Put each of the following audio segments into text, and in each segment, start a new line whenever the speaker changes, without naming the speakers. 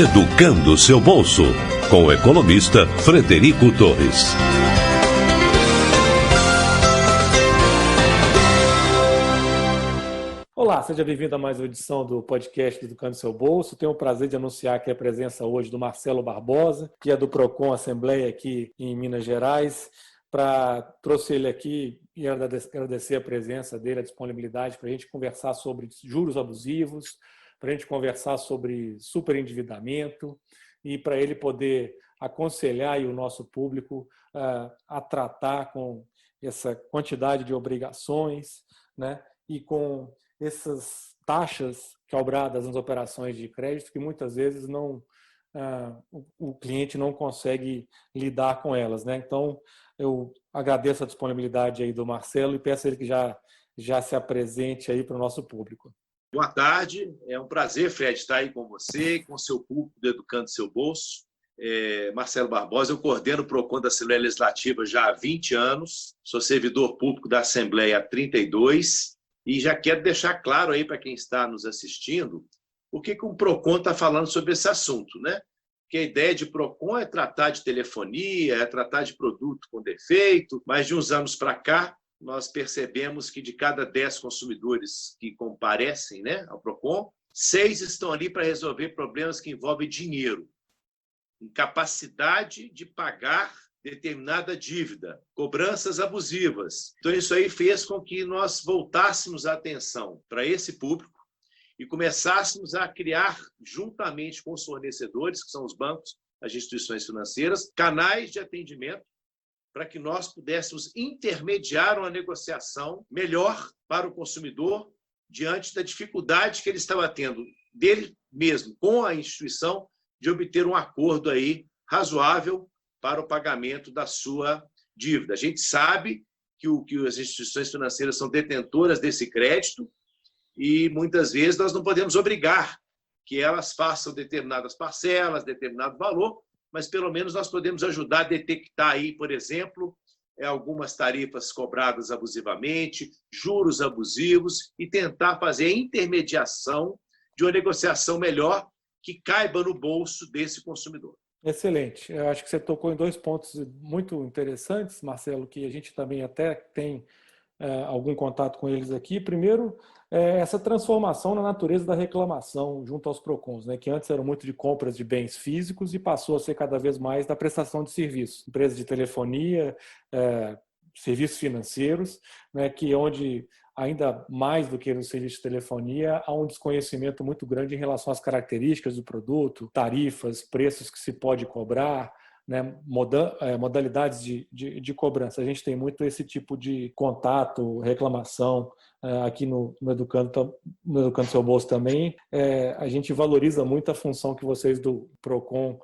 Educando seu bolso, com o economista Frederico Torres.
Olá, seja bem-vindo a mais uma edição do podcast Educando Seu Bolso. Tenho o prazer de anunciar aqui a presença hoje do Marcelo Barbosa, que é do Procon Assembleia aqui em Minas Gerais. Trouxe ele aqui e agradecer a presença dele, a disponibilidade para a gente conversar sobre juros abusivos, para a gente conversar sobre superendividamento e para ele poder aconselhar aí o nosso público a tratar com essa quantidade de obrigações, né, e com essas taxas cobradas nas operações de crédito que muitas vezes o cliente não consegue lidar com elas, né? Então, eu agradeço a disponibilidade aí do Marcelo e peço a ele que já se apresente aí para o nosso público.
Boa tarde, é um prazer, Fred, estar aí com você, com o seu público do Educando Seu Bolso. Marcelo Barbosa, eu coordeno o Procon da Assembleia Legislativa já há 20 anos, sou servidor público da Assembleia há 32 e já quero deixar claro aí para quem está nos assistindo o que o Procon está falando sobre esse assunto, né? Que a ideia de Procon é tratar de telefonia, é tratar de produto com defeito, mas de uns anos para cá, nós percebemos que de cada 10 consumidores que comparecem, né, ao Procon, 6 estão ali para resolver problemas que envolvem dinheiro, incapacidade de pagar determinada dívida, cobranças abusivas. Então, isso aí fez com que nós voltássemos a atenção para esse público e começássemos a criar, juntamente com os fornecedores, que são os bancos, as instituições financeiras, canais de atendimento para que nós pudéssemos intermediar uma negociação melhor para o consumidor diante da dificuldade que ele estava tendo dele mesmo, com a instituição, de obter um acordo aí razoável para o pagamento da sua dívida. A gente sabe que as instituições financeiras são detentoras desse crédito e, muitas vezes, nós não podemos obrigar que elas façam determinadas parcelas, determinado valor, mas, pelo menos, nós podemos ajudar a detectar aí, por exemplo, algumas tarifas cobradas abusivamente, juros abusivos e tentar fazer a intermediação de uma negociação melhor que caiba no bolso desse consumidor.
Excelente. Eu acho que você tocou em 2 pontos muito interessantes, Marcelo, que a gente também até tem algum contato com eles aqui. Primeiro, essa transformação na natureza da reclamação junto aos PROCONs, né, que antes eram muito de compras de bens físicos e passou a ser cada vez mais da prestação de serviços. Empresas de telefonia, serviços financeiros, né, que onde ainda mais do que no serviço de telefonia, há um desconhecimento muito grande em relação às características do produto, tarifas, preços que se pode cobrar, né, modalidades de cobrança. A gente tem muito esse tipo de contato, reclamação aqui no Educando Seu Bolso também. A gente valoriza muito a função que vocês do Procon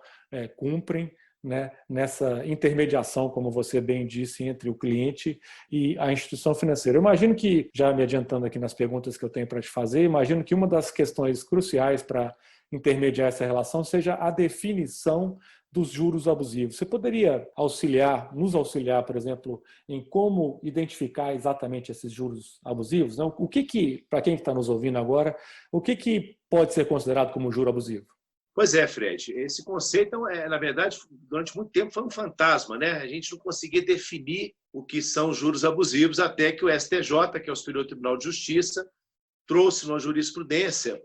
cumprem, né, nessa intermediação, como você bem disse, entre o cliente e a instituição financeira. Eu imagino que, já me adiantando aqui nas perguntas que eu tenho para te fazer, imagino que uma das questões cruciais para intermediar essa relação seja a definição dos juros abusivos. Você poderia nos auxiliar, por exemplo, em como identificar exatamente esses juros abusivos? Não? O que para quem está nos ouvindo agora, o que pode ser considerado como juro abusivo?
Pois é, Fred. Esse conceito, na verdade, durante muito tempo foi um fantasma, né? A gente não conseguia definir o que são juros abusivos até que o STJ, que é o Superior Tribunal de Justiça, trouxe uma jurisprudência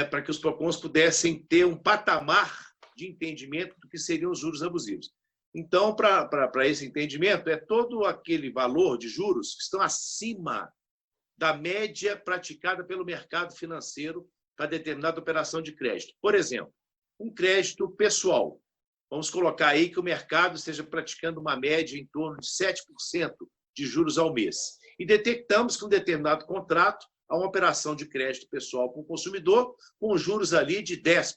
para que os PROCONs pudessem ter um patamar de entendimento do que seriam os juros abusivos. Então, para esse entendimento, é todo aquele valor de juros que estão acima da média praticada pelo mercado financeiro para determinada operação de crédito. Por exemplo, um crédito pessoal. Vamos colocar aí que o mercado esteja praticando uma média em torno de 7% de juros ao mês. E detectamos que um determinado contrato há uma operação de crédito pessoal com o consumidor com juros ali de 10%.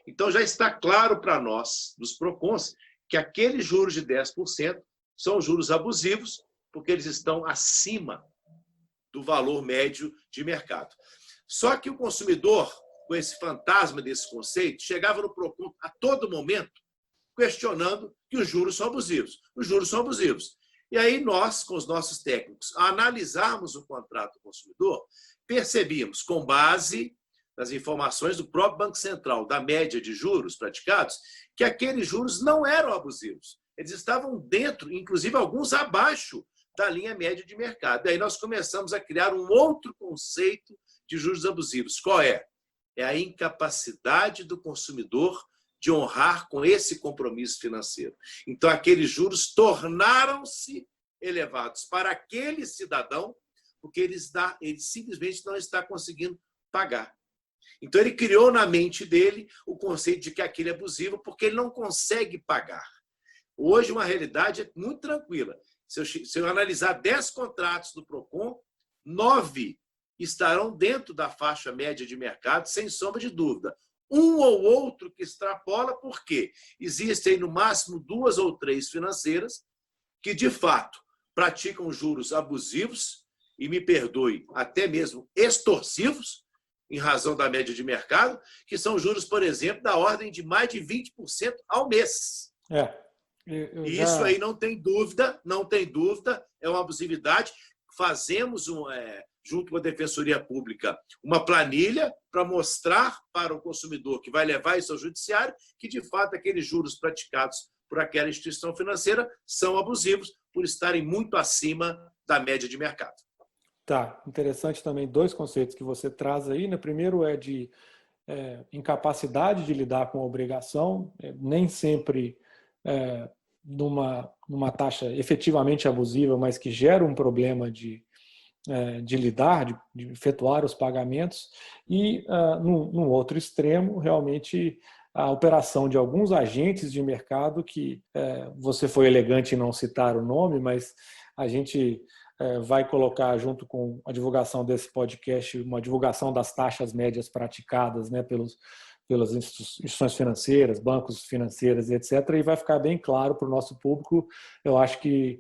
Então, já está claro para nós, dos PROCONs, que aqueles juros de 10% são juros abusivos, porque eles estão acima do valor médio de mercado. Só que o consumidor, com esse fantasma desse conceito, chegava no PROCON a todo momento questionando que os juros são abusivos. Os juros são abusivos. E aí nós, com os nossos técnicos, a analisarmos o contrato do consumidor, percebíamos, com base nas informações do próprio Banco Central, da média de juros praticados, que aqueles juros não eram abusivos. Eles estavam dentro, inclusive alguns abaixo da linha média de mercado. Daí nós começamos a criar um outro conceito de juros abusivos. Qual é? É a incapacidade do consumidor de honrar com esse compromisso financeiro. Então, aqueles juros tornaram-se elevados para aquele cidadão, porque ele simplesmente não está conseguindo pagar. Então, ele criou na mente dele o conceito de que aquilo é abusivo porque ele não consegue pagar. Hoje, uma realidade é muito tranquila. Se eu analisar 10 contratos do PROCON, 9 estarão dentro da faixa média de mercado, sem sombra de dúvida. Um ou outro que extrapola, porque existem, no máximo, 2 ou 3 financeiras que, de fato, praticam juros abusivos, e me perdoe, até mesmo extorsivos, em razão da média de mercado, que são juros, por exemplo, da ordem de mais de 20% ao mês. Isso aí não tem dúvida, é uma abusividade. Fazemos, junto com a Defensoria Pública, uma planilha para mostrar para o consumidor que vai levar isso ao judiciário que, de fato, aqueles juros praticados por aquela instituição financeira são abusivos por estarem muito acima da média de mercado.
Tá, interessante também 2 conceitos que você traz aí, né? Primeiro é de incapacidade de lidar com a obrigação, nem sempre numa taxa efetivamente abusiva, mas que gera um problema de lidar, de efetuar os pagamentos, e num outro extremo, realmente a operação de alguns agentes de mercado que você foi elegante em não citar o nome, mas a gente vai colocar junto com a divulgação desse podcast uma divulgação das taxas médias praticadas, né, pelas instituições financeiras, bancos financeiros, etc. E vai ficar bem claro para o nosso público, eu acho que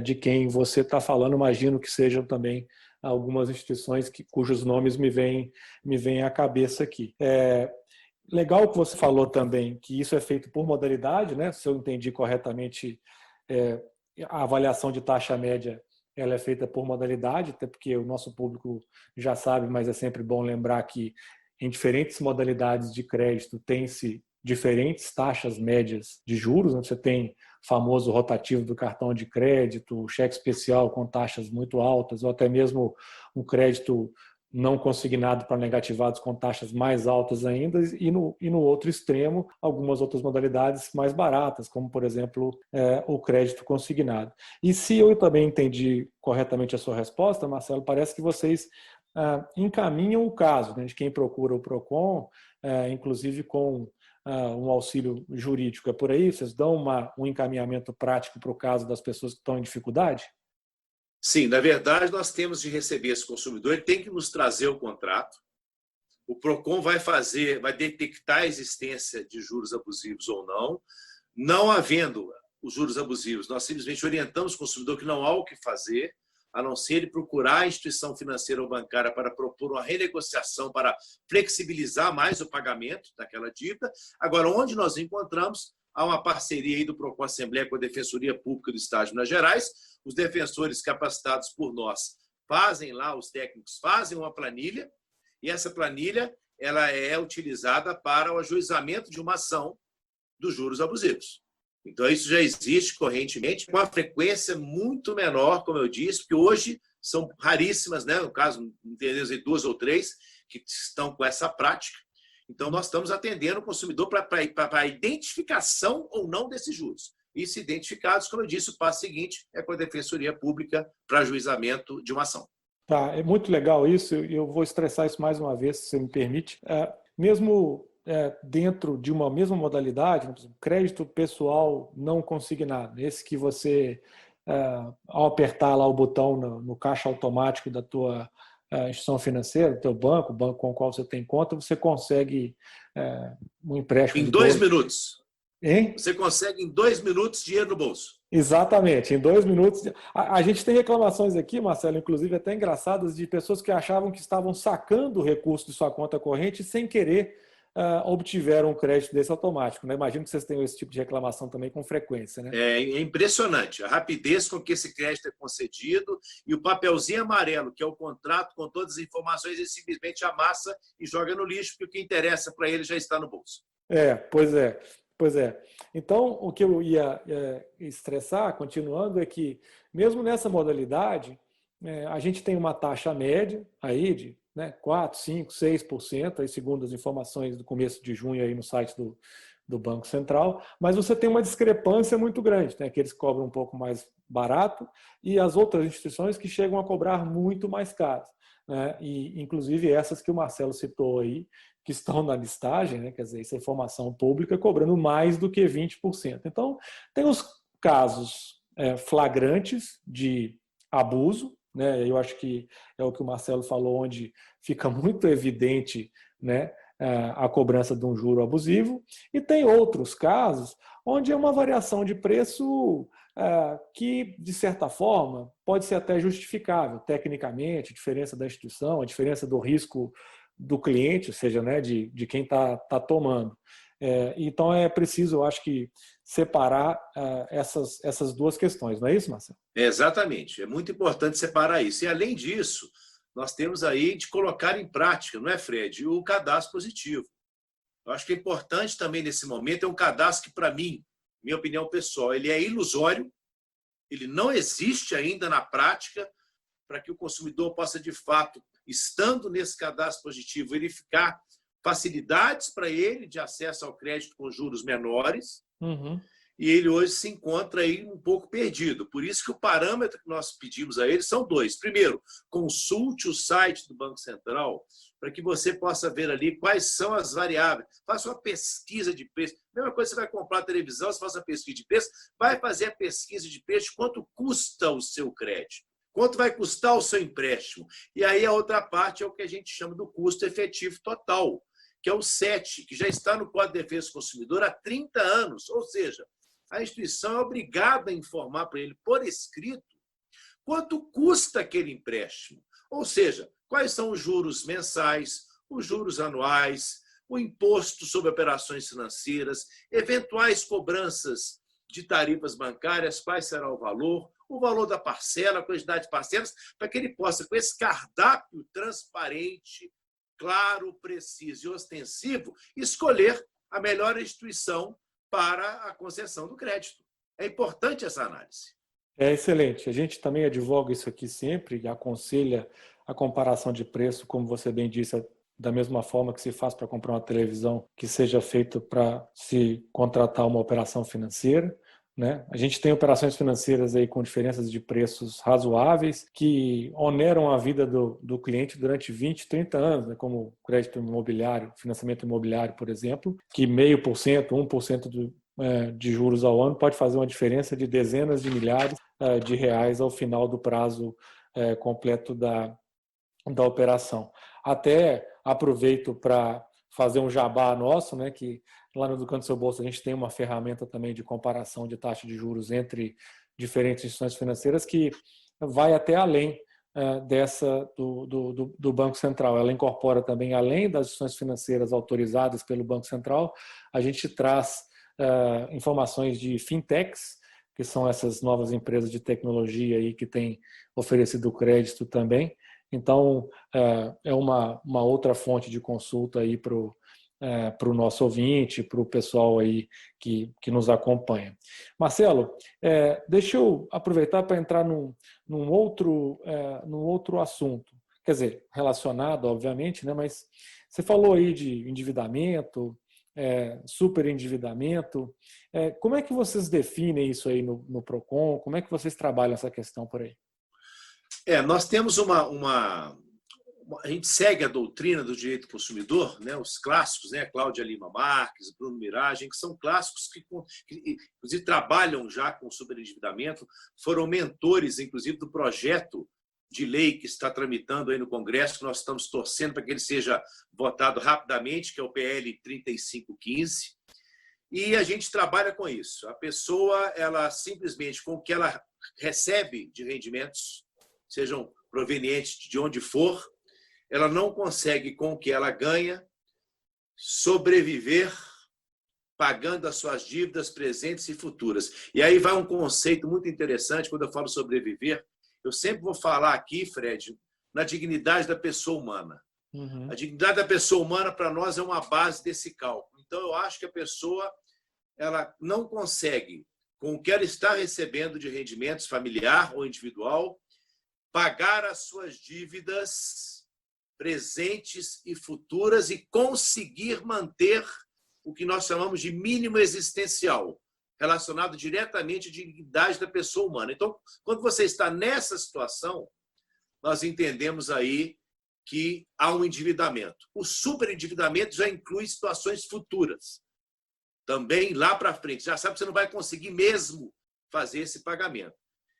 de quem você está falando, imagino que sejam também algumas instituições cujos nomes me vêm à cabeça aqui. Legal que você falou também que isso é feito por modalidade, né? Se eu entendi corretamente, a avaliação de taxa média ela é feita por modalidade, até porque o nosso público já sabe, mas é sempre bom lembrar que em diferentes modalidades de crédito tem-se diferentes taxas médias de juros. Né? Você tem o famoso rotativo do cartão de crédito, o cheque especial com taxas muito altas, ou até mesmo um crédito não consignado para negativados com taxas mais altas ainda, e no outro extremo, algumas outras modalidades mais baratas, como, por exemplo, o crédito consignado. E se eu também entendi corretamente a sua resposta, Marcelo, parece que vocês encaminham o caso, né, de quem procura o PROCON, inclusive com um auxílio jurídico. É por aí? Vocês dão um encaminhamento prático para o caso das pessoas que estão em dificuldade?
Sim, na verdade, nós temos de receber esse consumidor, ele tem que nos trazer o contrato. O PROCON vai detectar a existência de juros abusivos ou não. Não havendo os juros abusivos, nós simplesmente orientamos o consumidor que não há o que fazer, a não ser ele procurar a instituição financeira ou bancária para propor uma renegociação, para flexibilizar mais o pagamento daquela dívida. Agora, onde nós encontramos, há uma parceria aí do PROCON Assembleia com a Defensoria Pública do Estado de Minas Gerais. Os defensores capacitados por nós fazem lá, os técnicos fazem uma planilha, e essa planilha ela é utilizada para o ajuizamento de uma ação dos juros abusivos. Então, isso já existe correntemente, com uma frequência muito menor, como eu disse, porque hoje são raríssimas, né? No caso, entendemos em 2 ou 3 que estão com essa prática. Então, nós estamos atendendo o consumidor para a identificação ou não desses juros. E, se identificados, como eu disse, o passo seguinte é com a Defensoria Pública para ajuizamento de uma ação.
Tá, é muito legal isso. Eu vou estressar isso mais uma vez, se você me permite. Mesmo dentro de uma mesma modalidade, crédito pessoal não consignado, esse que você, ao apertar lá o botão no caixa automático da tua instituição financeira, do teu banco, o banco com o qual você tem conta, você consegue um empréstimo.
Em 2 minutos.
Hein?
Você consegue em 2 minutos dinheiro no bolso.
Exatamente, em 2 minutos. A gente tem reclamações aqui, Marcelo, inclusive até engraçadas, de pessoas que achavam que estavam sacando o recurso de sua conta corrente sem querer obtiveram um crédito desse automático, né? Imagino que vocês tenham esse tipo de reclamação também com frequência, né?
É impressionante a rapidez com que esse crédito é concedido e o papelzinho amarelo, que é o contrato com todas as informações, ele simplesmente amassa e joga no lixo, porque o que interessa para ele já está no bolso.
Pois é. Pois é. Então, o que eu ia estressar, continuando, é que, mesmo nessa modalidade, a gente tem uma taxa média aí de 4, 5, 6%, aí, segundo as informações do começo de junho aí no site do Banco Central, mas você tem uma discrepância muito grande, né? Que eles cobram um pouco mais barato e as outras instituições que chegam a cobrar muito mais caro, né? E, inclusive, essas que o Marcelo citou aí, que estão na listagem, né? Quer dizer, essa informação pública cobrando mais do que 20%. Então, tem os casos flagrantes de abuso, né? Eu acho que é o que o Marcelo falou, onde fica muito evidente, né, a cobrança de um juro abusivo, e tem outros casos onde é uma variação de preço que, de certa forma, pode ser até justificável, tecnicamente, a diferença da instituição, a diferença do risco do cliente, ou seja, né, de quem está tomando. Então é preciso, eu acho que, separar essas duas questões, não é isso, Marcelo?
Exatamente, é muito importante separar isso. E, além disso, nós temos aí de colocar em prática, não é, Fred, o cadastro positivo. Eu acho que é importante também, nesse momento, é um cadastro que, para mim, minha opinião pessoal, ele é ilusório, ele não existe ainda na prática, para que o consumidor possa, de fato, estando nesse cadastro positivo, verificar facilidades para ele de acesso ao crédito com juros menores.
Uhum.
E ele hoje se encontra aí um pouco perdido. Por isso que o parâmetro que nós pedimos a ele são dois. Primeiro, consulte o site do Banco Central para que você possa ver ali quais são as variáveis. Faça uma pesquisa de preço. Mesma coisa, você vai comprar televisão, você faz uma pesquisa de preço, vai fazer a pesquisa de preço de quanto custa o seu crédito. Quanto vai custar o seu empréstimo? E aí a outra parte é o que a gente chama do custo efetivo total, que é o CET, que já está no Código de Defesa do Consumidor há 30 anos. Ou seja, a instituição é obrigada a informar para ele por escrito quanto custa aquele empréstimo. Ou seja, quais são os juros mensais, os juros anuais, o imposto sobre operações financeiras, eventuais cobranças de tarifas bancárias, quais será o valor da parcela, a quantidade de parcelas, para que ele possa, com esse cardápio transparente, claro, preciso e ostensivo, escolher a melhor instituição para a concessão do crédito. É importante essa análise.
É excelente. A gente também advoga isso aqui sempre e aconselha a comparação de preço, como você bem disse, da mesma forma que se faz para comprar uma televisão, que seja feito para se contratar uma operação financeira, né? A gente tem operações financeiras aí com diferenças de preços razoáveis que oneram a vida do cliente durante 20, 30 anos, né? Como crédito imobiliário, financiamento imobiliário, por exemplo, que 0,5%, 1% de juros ao ano pode fazer uma diferença de dezenas de milhares de reais ao final do prazo completo da operação. Até aproveito para fazer um jabá nosso, né, que lá no Educando Seu Bolso a gente tem uma ferramenta também de comparação de taxa de juros entre diferentes instituições financeiras que vai até além dessa do Banco Central. Ela incorpora também, além das instituições financeiras autorizadas pelo Banco Central, a gente traz informações de fintechs, que são essas novas empresas de tecnologia aí que têm oferecido crédito também. Então, é uma outra fonte de consulta aí para o nosso ouvinte, para o pessoal aí que nos acompanha. Marcelo, deixa eu aproveitar para entrar num outro assunto, quer dizer, relacionado, obviamente, né, mas você falou aí de endividamento, superendividamento. Como é que vocês definem isso aí no PROCON? Como é que vocês trabalham essa questão por aí?
Nós temos a gente segue a doutrina do direito do consumidor, né, os clássicos, né, Cláudia Lima Marques, Bruno Miragem, que são clássicos que inclusive, trabalham já com superendividamento, foram mentores, inclusive, do projeto de lei que está tramitando aí no Congresso, que nós estamos torcendo para que ele seja votado rapidamente, que é o PL 3515. E a gente trabalha com isso. A pessoa, ela simplesmente, com o que ela recebe de rendimentos, sejam provenientes de onde for, ela não consegue, com o que ela ganha, sobreviver pagando as suas dívidas presentes e futuras. E aí vai um conceito muito interessante quando eu falo sobreviver. Eu sempre vou falar aqui, Fred, na dignidade da pessoa humana.
Uhum.
A dignidade da pessoa humana, para nós, é uma base desse cálculo. Então, eu acho que a pessoa ela não consegue, com o que ela está recebendo de rendimentos familiar ou individual, pagar as suas dívidas presentes e futuras e conseguir manter o que nós chamamos de mínimo existencial, relacionado diretamente à dignidade da pessoa humana. Então, quando você está nessa situação, nós entendemos aí que há um endividamento. O superendividamento já inclui situações futuras. Também lá para frente, já sabe que você não vai conseguir mesmo fazer esse pagamento.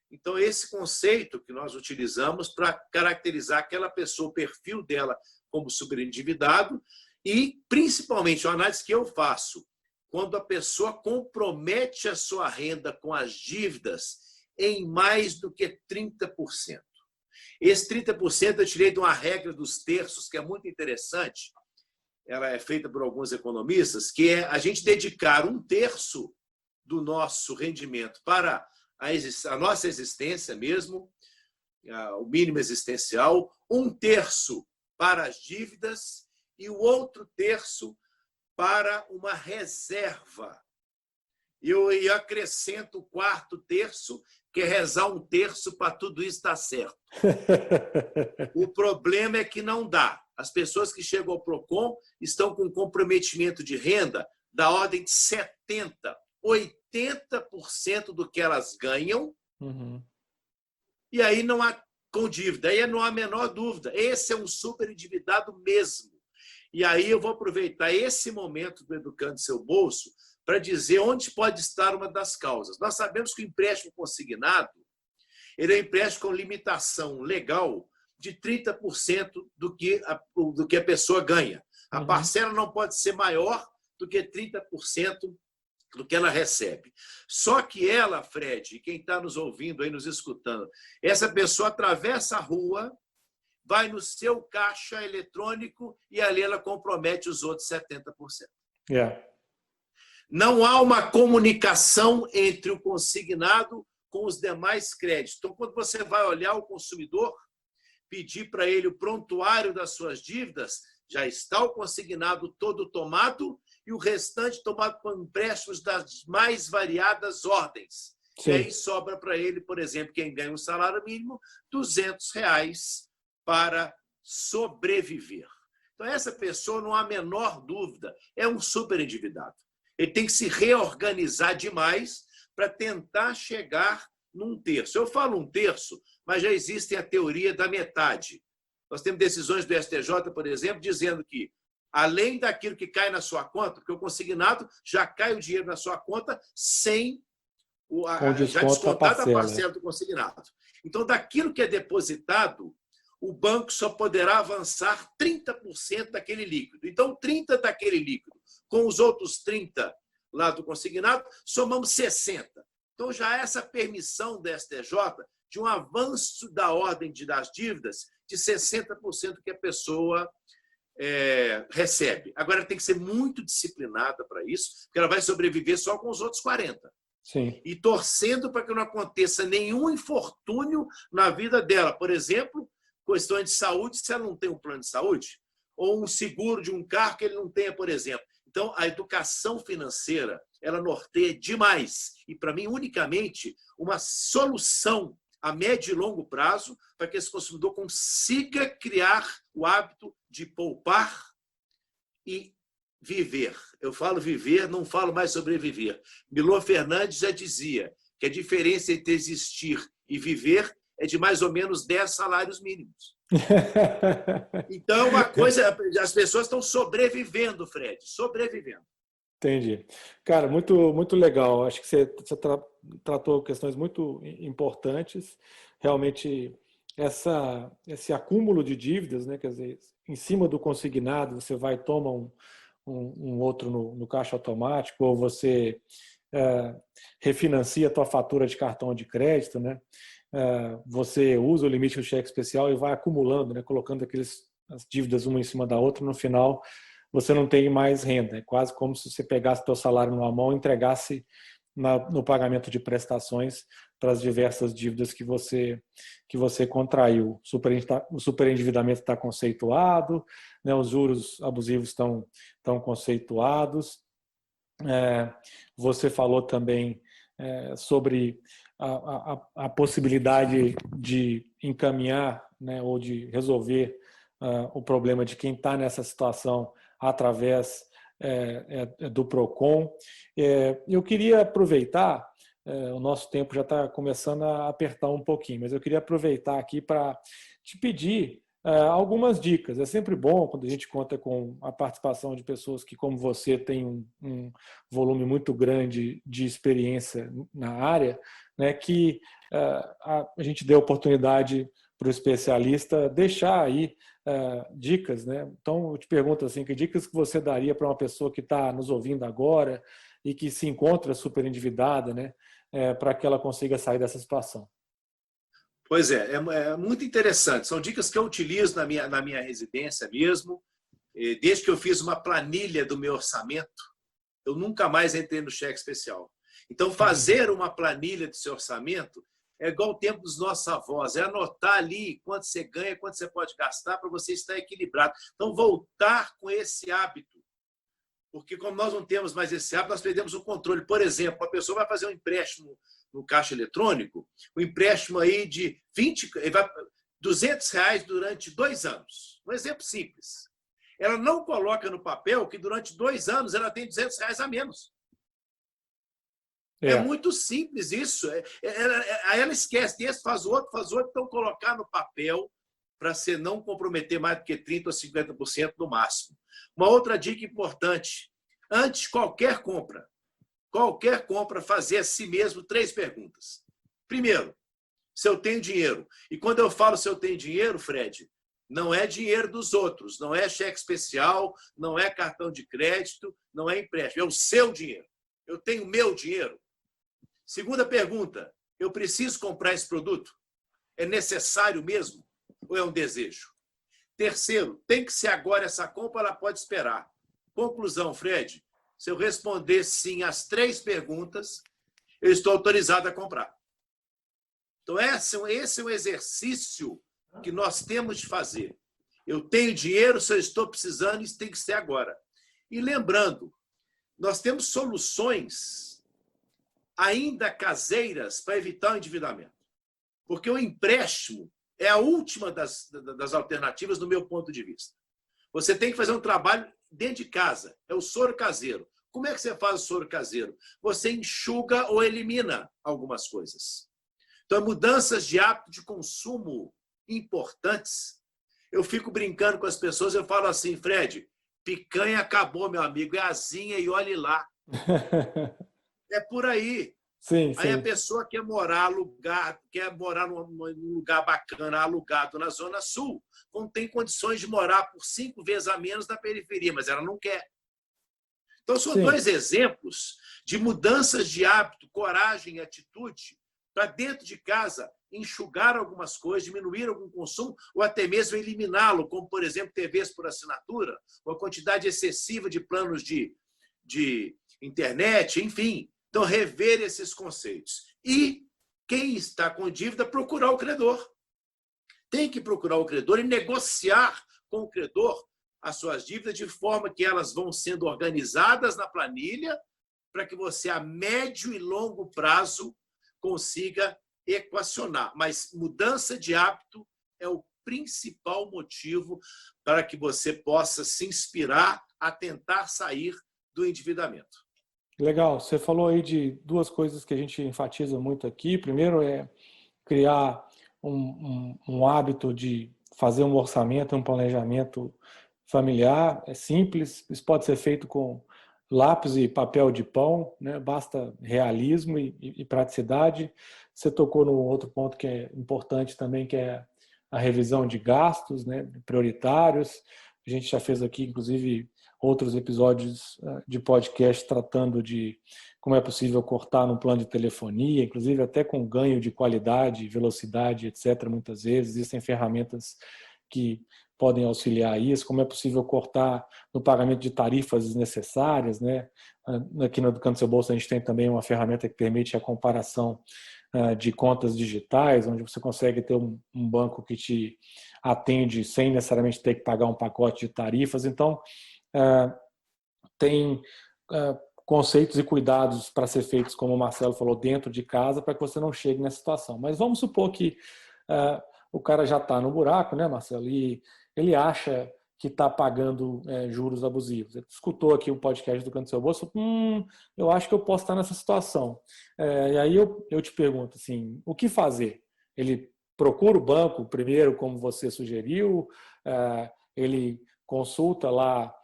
Então, esse conceito que nós utilizamos para caracterizar aquela pessoa, o perfil dela como superendividado e, principalmente, a análise que eu faço, quando a pessoa compromete a sua renda com as dívidas em mais do que 30%. Esse 30% eu tirei de uma regra dos terços, que é muito interessante, ela é feita por alguns economistas, que é a gente dedicar 1/3 do nosso rendimento para a nossa existência mesmo, o mínimo existencial, 1/3 para as dívidas e o outro terço para uma reserva. Eu acrescento o 4/3, que é rezar 1/3 para tudo isso dar certo. O problema é que não dá. As pessoas que chegam ao PROCON estão com comprometimento de renda da ordem de 70%, 80% do que elas ganham, e aí não há com dívida, aí não há a menor dúvida. Esse é um superendividado mesmo. E aí eu vou aproveitar esse momento do Educando Seu Bolso para dizer onde pode estar uma das causas. Nós sabemos que o empréstimo consignado ele é um empréstimo com limitação legal de 30% do que a pessoa ganha. A parcela não pode ser maior do que 30% do que ela recebe. Só que ela, Fred, quem está nos ouvindo aí, nos escutando, essa pessoa atravessa a rua, vai no seu caixa eletrônico e ali ela compromete os outros 70%.
Yeah.
Não há uma comunicação entre o consignado com os demais créditos. Então, quando você vai olhar o consumidor, pedir para ele o prontuário das suas dívidas, já está o consignado todo tomado e o restante tomado por empréstimos das mais variadas ordens. Sim. E aí sobra para ele, por exemplo, quem ganha um salário mínimo, R$200 para sobreviver. Então, essa pessoa, não há a menor dúvida, é um superendividado. Ele tem que se reorganizar demais para tentar chegar num terço. Eu falo 1/3, mas já existe a teoria da metade. Nós temos decisões do STJ, por exemplo, dizendo que, além daquilo que cai na sua conta, porque o consignado já cai o dinheiro na sua conta sem já descontada a parcela do consignado. Então, daquilo que é depositado, o banco só poderá avançar 30% daquele líquido. Então, 30% daquele líquido, com os outros 30% lá do consignado, somamos 60%. Então, já há essa permissão da STJ de um avanço da ordem das dívidas de 60% que a pessoa recebe. Agora, ela tem que ser muito disciplinada para isso, porque ela vai sobreviver só com os outros 40%.
Sim.
E torcendo para que não aconteça nenhum infortúnio na vida dela. Por exemplo, questões de saúde, se ela não tem um plano de saúde, ou um seguro de um carro que ele não tenha, por exemplo. Então, a educação financeira, ela norteia demais. E, para mim, unicamente, uma solução a médio e longo prazo para que esse consumidor consiga criar o hábito de poupar e viver. Eu falo viver, não falo mais sobreviver. Milor Fernandes já dizia que a diferença entre existir e viver é de mais ou menos 10 salários mínimos. Então, uma coisa, as pessoas estão sobrevivendo, Fred, sobrevivendo.
Entendi. Cara, muito, muito legal. Acho que você tratou questões muito importantes. Realmente, esse acúmulo de dívidas, né? Quer dizer, em cima do consignado, você vai e toma um outro no caixa automático, ou você refinancia a tua fatura de cartão de crédito, né? Você usa o limite do cheque especial e vai acumulando, né? Colocando as dívidas uma em cima da outra. No final, você não tem mais renda. É quase como se você pegasse seu salário numa mão e entregasse no pagamento de prestações para as diversas dívidas que você contraiu. O superendividamento está conceituado, né? Os juros abusivos estão conceituados. Você falou também sobre a possibilidade de encaminhar, né, ou de resolver o problema de quem está nessa situação através do PROCON. Eu queria aproveitar, o nosso tempo já está começando a apertar um pouquinho, mas eu queria aproveitar aqui para te pedir algumas dicas. É sempre bom quando a gente conta com a participação de pessoas que, como você, têm um volume muito grande de experiência na área, né, que a gente dê oportunidade para o especialista deixar aí dicas, né? Então, eu te pergunto assim, que dicas que você daria para uma pessoa que está nos ouvindo agora e que se encontra super endividada, né, para que ela consiga sair dessa situação?
Pois é muito interessante. São dicas que eu utilizo na minha residência mesmo. Desde que eu fiz uma planilha do meu orçamento, eu nunca mais entrei no cheque especial. Então, fazer uma planilha do seu orçamento é igual o tempo dos nossos avós, é anotar ali quanto você ganha, quanto você pode gastar para você estar equilibrado. Então, voltar com esse hábito. Porque como nós não temos mais esse hábito, nós perdemos o controle. Por exemplo, a pessoa vai fazer um empréstimo no caixa eletrônico, um empréstimo aí de R$200 durante 2 anos. Um exemplo simples. Ela não coloca no papel que durante 2 anos ela tem R$200 a menos. É muito simples isso. Aí ela esquece, esse faz outro, então colocar no papel para você não comprometer mais do que 30% ou 50% no máximo. Uma outra dica importante, antes de qualquer compra, fazer a si mesmo 3 perguntas. Primeiro, se eu tenho dinheiro. E quando eu falo se eu tenho dinheiro, Fred, não é dinheiro dos outros, não é cheque especial, não é cartão de crédito, não é empréstimo, é o seu dinheiro. Eu tenho meu dinheiro. Segunda pergunta, eu preciso comprar esse produto? É necessário mesmo? Ou é um desejo? Terceiro, tem que ser agora essa compra, ela pode esperar. Conclusão, Fred, se eu responder sim às 3 perguntas, eu estou autorizado a comprar. Então, esse é um exercício que nós temos de fazer. Eu tenho dinheiro, se eu estou precisando, isso tem que ser agora. E lembrando, nós temos soluções ainda caseiras para evitar o endividamento. Porque o empréstimo é a última das alternativas do meu ponto de vista. Você tem que fazer um trabalho dentro de casa, é o soro caseiro. Como é que você faz o soro caseiro? Você enxuga ou elimina algumas coisas. Então, mudanças de hábito de consumo importantes. Eu fico brincando com as pessoas, eu falo assim, Fred, picanha acabou, meu amigo, é asinha e olhe lá. É por aí.
Sim,
Aí
sim.
a pessoa quer morar num lugar bacana, alugado na Zona Sul, não tem condições de morar por 5 vezes a menos na periferia, mas ela não quer. Então, são 2 exemplos de mudanças de hábito, coragem e atitude para dentro de casa enxugar algumas coisas, diminuir algum consumo ou até mesmo eliminá-lo, como, por exemplo, TVs por assinatura, ou a quantidade excessiva de planos de internet, enfim. Então, rever esses conceitos. E quem está com dívida, procurar o credor. Tem que procurar o credor e negociar com o credor as suas dívidas de forma que elas vão sendo organizadas na planilha para que você, a médio e longo prazo, consiga equacionar. Mas mudança de hábito é o principal motivo para que você possa se inspirar a tentar sair do endividamento.
Legal, você falou aí de 2 coisas que a gente enfatiza muito aqui. Primeiro é criar um hábito de fazer um orçamento, um planejamento familiar. É simples, isso pode ser feito com lápis e papel de pão, né? Basta realismo e praticidade. Você tocou num outro ponto que é importante também, que é a revisão de gastos, né? Prioritários. A gente já fez aqui, inclusive, outros episódios de podcast tratando de como é possível cortar no plano de telefonia, inclusive até com ganho de qualidade, velocidade, etc. Muitas vezes existem ferramentas que podem auxiliar isso, como é possível cortar no pagamento de tarifas desnecessárias, né? Aqui no Educando Seu Bolso a gente tem também uma ferramenta que permite a comparação de contas digitais, onde você consegue ter um banco que te atende sem necessariamente ter que pagar um pacote de tarifas. Então, tem conceitos e cuidados para ser feitos, como o Marcelo falou, dentro de casa, para que você não chegue nessa situação. Mas vamos supor que o cara já está no buraco, né, Marcelo, e ele acha que está pagando juros abusivos. Ele escutou aqui o podcast do Canto do Seu Bolso, eu acho que eu posso estar nessa situação. E aí eu te pergunto, assim, o que fazer? Ele procura o banco primeiro, como você sugeriu, ele consulta lá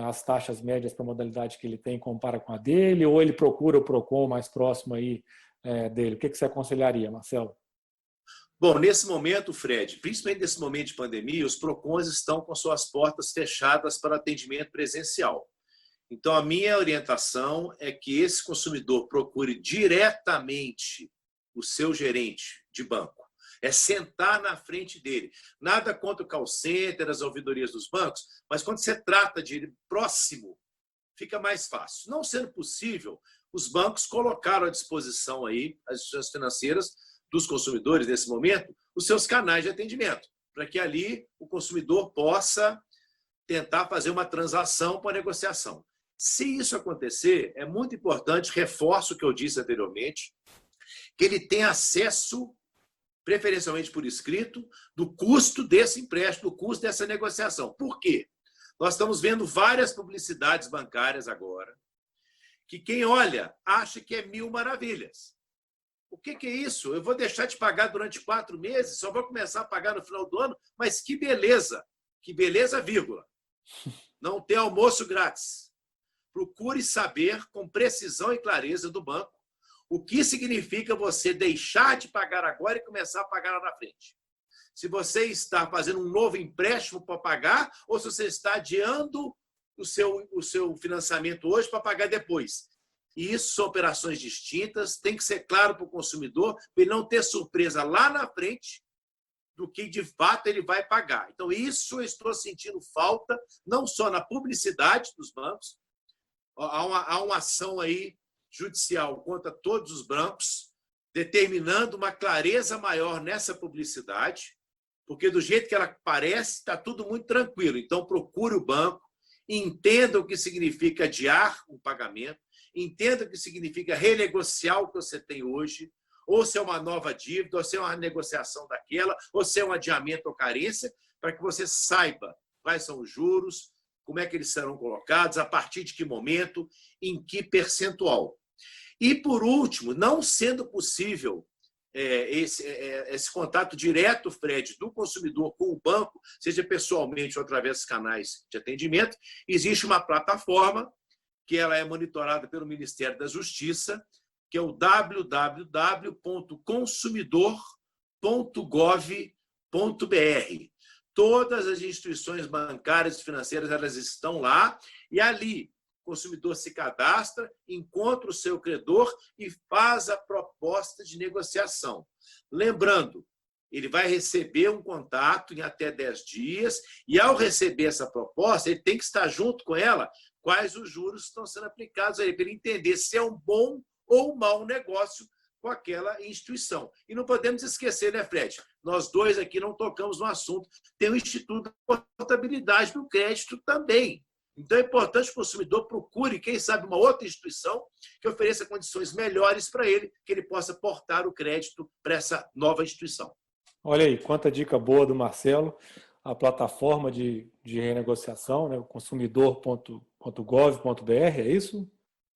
as taxas médias para a modalidade que ele tem, compara com a dele, ou ele procura o PROCON mais próximo aí dele? O que você aconselharia, Marcelo?
Bom, nesse momento, Fred, principalmente nesse momento de pandemia, os PROCONs estão com suas portas fechadas para atendimento presencial. Então, a minha orientação é que esse consumidor procure diretamente o seu gerente de banco. É sentar na frente dele. Nada contra o call center, as ouvidorias dos bancos, mas quando você trata de ele próximo, fica mais fácil. Não sendo possível, os bancos colocaram à disposição aí, as instituições financeiras, dos consumidores nesse momento, os seus canais de atendimento, para que ali o consumidor possa tentar fazer uma transação para negociação. Se isso acontecer, é muito importante, reforço o que eu disse anteriormente, que ele tenha acesso, preferencialmente por escrito, do custo desse empréstimo, do custo dessa negociação. Por quê? Nós estamos vendo várias publicidades bancárias agora, que quem olha acha que é mil maravilhas. O que é isso? Eu vou deixar de pagar durante 4 meses, só vou começar a pagar no final do ano, mas que beleza, vírgula. Não tem almoço grátis. Procure saber com precisão e clareza do banco o que significa você deixar de pagar agora e começar a pagar lá na frente. Se você está fazendo um novo empréstimo para pagar ou se você está adiando o seu financiamento hoje para pagar depois. E isso são operações distintas, tem que ser claro para o consumidor, para ele não ter surpresa lá na frente do que de fato ele vai pagar. Então, isso eu estou sentindo falta, não só na publicidade dos bancos, há uma ação aí judicial contra todos os bancos, determinando uma clareza maior nessa publicidade, porque do jeito que ela parece, está tudo muito tranquilo. Então, procure o banco, entenda o que significa adiar o pagamento, entenda o que significa renegociar o que você tem hoje, ou se é uma nova dívida, ou se é uma negociação daquela, ou se é um adiamento ou carência, para que você saiba quais são os juros, como é que eles serão colocados, a partir de que momento, em que percentual. E, por último, não sendo possível esse contato direto, Fred, do consumidor com o banco, seja pessoalmente ou através dos canais de atendimento, existe uma plataforma que ela é monitorada pelo Ministério da Justiça, que é o www.consumidor.gov.br. Todas as instituições bancárias e financeiras elas estão lá e ali o consumidor se cadastra, encontra o seu credor e faz a proposta de negociação. Lembrando, ele vai receber um contato em até 10 dias e, ao receber essa proposta, ele tem que estar junto com ela quais os juros estão sendo aplicados a ele, para ele entender se é um bom ou um mau negócio com aquela instituição. E não podemos esquecer, né, Fred? Nós dois aqui não tocamos no assunto. Tem o Instituto de Portabilidade do Crédito também. Então, é importante que o consumidor procure, quem sabe, uma outra instituição que ofereça condições melhores para ele, que ele possa portar o crédito para essa nova instituição.
Olha aí, quanta dica boa do Marcelo. A plataforma de renegociação, né, o consumidor.gov.br, é isso?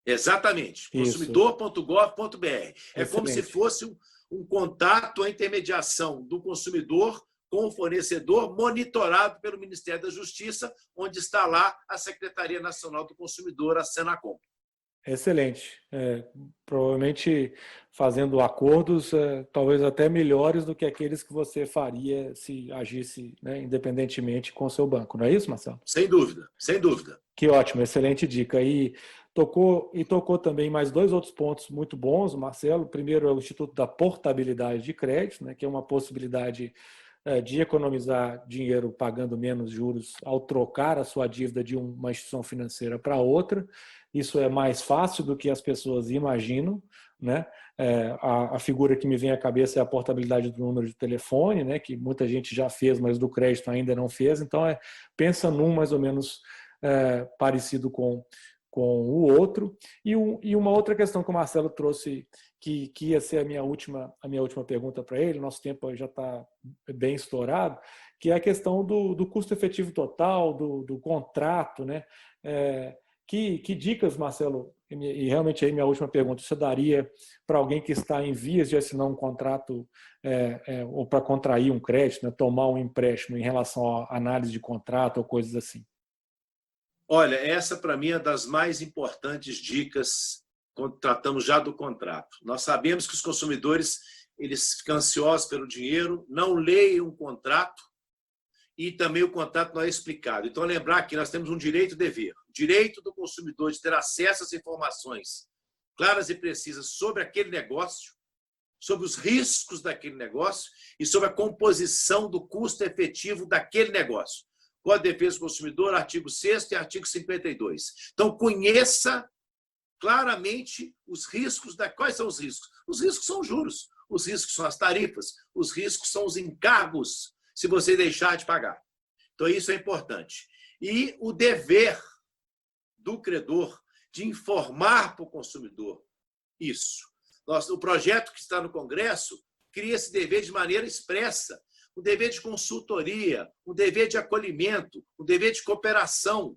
Exatamente, consumidor.gov.br. É como se fosse um contato, a intermediação do consumidor com o fornecedor, monitorado pelo Ministério da Justiça, onde está lá a Secretaria Nacional do Consumidor, a Senacom.
Excelente. Provavelmente fazendo acordos talvez até melhores do que aqueles que você faria se agisse, né, independentemente com o seu banco. Não é isso, Marcelo?
Sem dúvida, sem dúvida.
Que ótimo, excelente dica. E tocou também mais 2 outros pontos muito bons, Marcelo. Primeiro é o Instituto da Portabilidade de Crédito, né, que é uma possibilidade de economizar dinheiro pagando menos juros ao trocar a sua dívida de uma instituição financeira para outra. Isso é mais fácil do que as pessoas imaginam, né? A figura que me vem à cabeça é a portabilidade do número de telefone, né? Que muita gente já fez, mas do crédito ainda não fez. Então, pensa num mais ou menos parecido com o outro. E uma outra questão que o Marcelo trouxe, que ia ser a minha última pergunta para ele, nosso tempo já está bem estourado, que é a questão do custo efetivo total, do contrato, né? Que dicas, Marcelo, e realmente aí minha última pergunta, você daria para alguém que está em vias de assinar um contrato ou para contrair um crédito, né, tomar um empréstimo em relação à análise de contrato ou coisas assim?
Olha, essa para mim é das mais importantes dicas quando tratamos já do contrato. Nós sabemos que os consumidores eles ficam ansiosos pelo dinheiro, não leem um contrato e também o contrato não é explicado. Então, lembrar que nós temos um direito e dever. O direito do consumidor de ter acesso às informações claras e precisas sobre aquele negócio, sobre os riscos daquele negócio e sobre a composição do custo efetivo daquele negócio. Código de Defesa do Consumidor, artigo 6º e artigo 52. Então, conheça claramente os riscos. Quais são os riscos? Os riscos são os juros, os riscos são as tarifas, os riscos são os encargos, se você deixar de pagar. Então, isso é importante. E o dever do credor de informar para o consumidor isso. O projeto que está no Congresso cria esse dever de maneira expressa. O dever de consultoria, o dever de acolhimento, o dever de cooperação.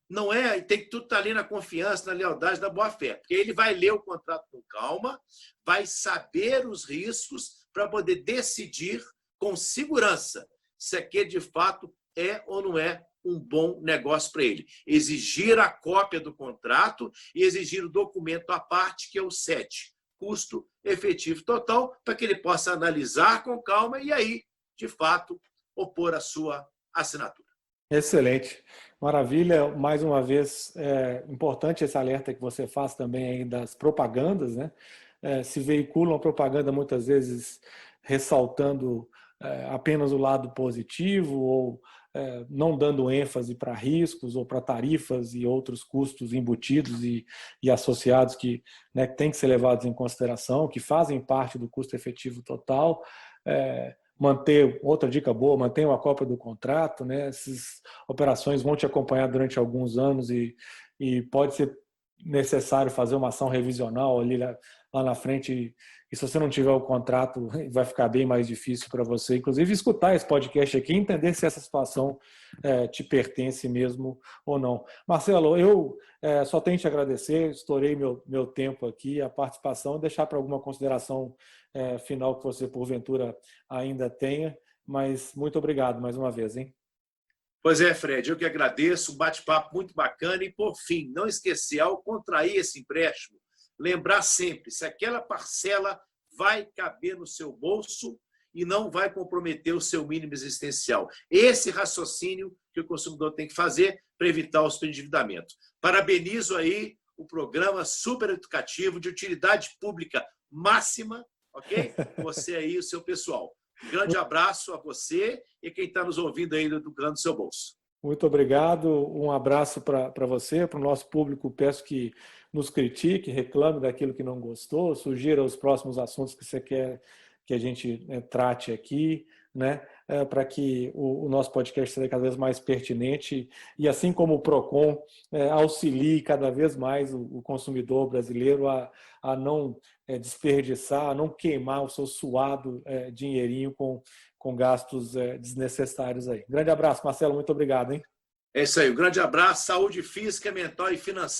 Não é, tem que tudo estar ali na confiança, na lealdade, na boa-fé. Porque ele vai ler o contrato com calma, vai saber os riscos para poder decidir com segurança se aquele de fato é ou não é um bom negócio para ele. Exigir a cópia do contrato e exigir o documento à parte, que é o 7, custo efetivo total, para que ele possa analisar com calma e aí, de fato, opor a sua assinatura.
Excelente, maravilha. Mais uma vez, é importante esse alerta que você faz também aí das propagandas, né? Se veicula uma propaganda muitas vezes ressaltando apenas o lado positivo ou não dando ênfase para riscos ou para tarifas e outros custos embutidos e associados que, né, têm que ser levados em consideração, que fazem parte do custo efetivo total. Outra dica boa, mantenha uma cópia do contrato, né? Essas operações vão te acompanhar durante alguns anos e pode ser necessário fazer uma ação revisional ali lá na frente. E se você não tiver o contrato, vai ficar bem mais difícil para você, inclusive, escutar esse podcast aqui e entender se essa situação te pertence mesmo ou não. Marcelo, eu só tenho que te agradecer, estourei meu tempo aqui, a participação, deixar para alguma consideração final que você, porventura, ainda tenha, mas muito obrigado mais uma vez, hein?
Pois é, Fred, eu que agradeço, um bate-papo muito bacana e, por fim, não esquecer, ao contrair esse empréstimo, lembrar sempre se aquela parcela vai caber no seu bolso e não vai comprometer o seu mínimo existencial. Esse raciocínio que o consumidor tem que fazer para evitar o superendividamento. Parabenizo aí o programa super educativo de utilidade pública máxima, ok? Você aí e o seu pessoal. Um grande abraço a você e quem está nos ouvindo aí do Educando Seu Bolso.
Muito obrigado, um abraço para você, para o nosso público. Peço que nos critique, reclame daquilo que não gostou, sugira os próximos assuntos que você quer que a gente trate aqui, né? Para que o nosso podcast seja cada vez mais pertinente e, assim como o PROCON, auxilie cada vez mais o consumidor brasileiro a não desperdiçar, a não queimar o seu suado dinheirinho com gastos desnecessários aí. Grande abraço, Marcelo, muito obrigado, hein?
É isso aí, um grande abraço, saúde física, mental e financeira.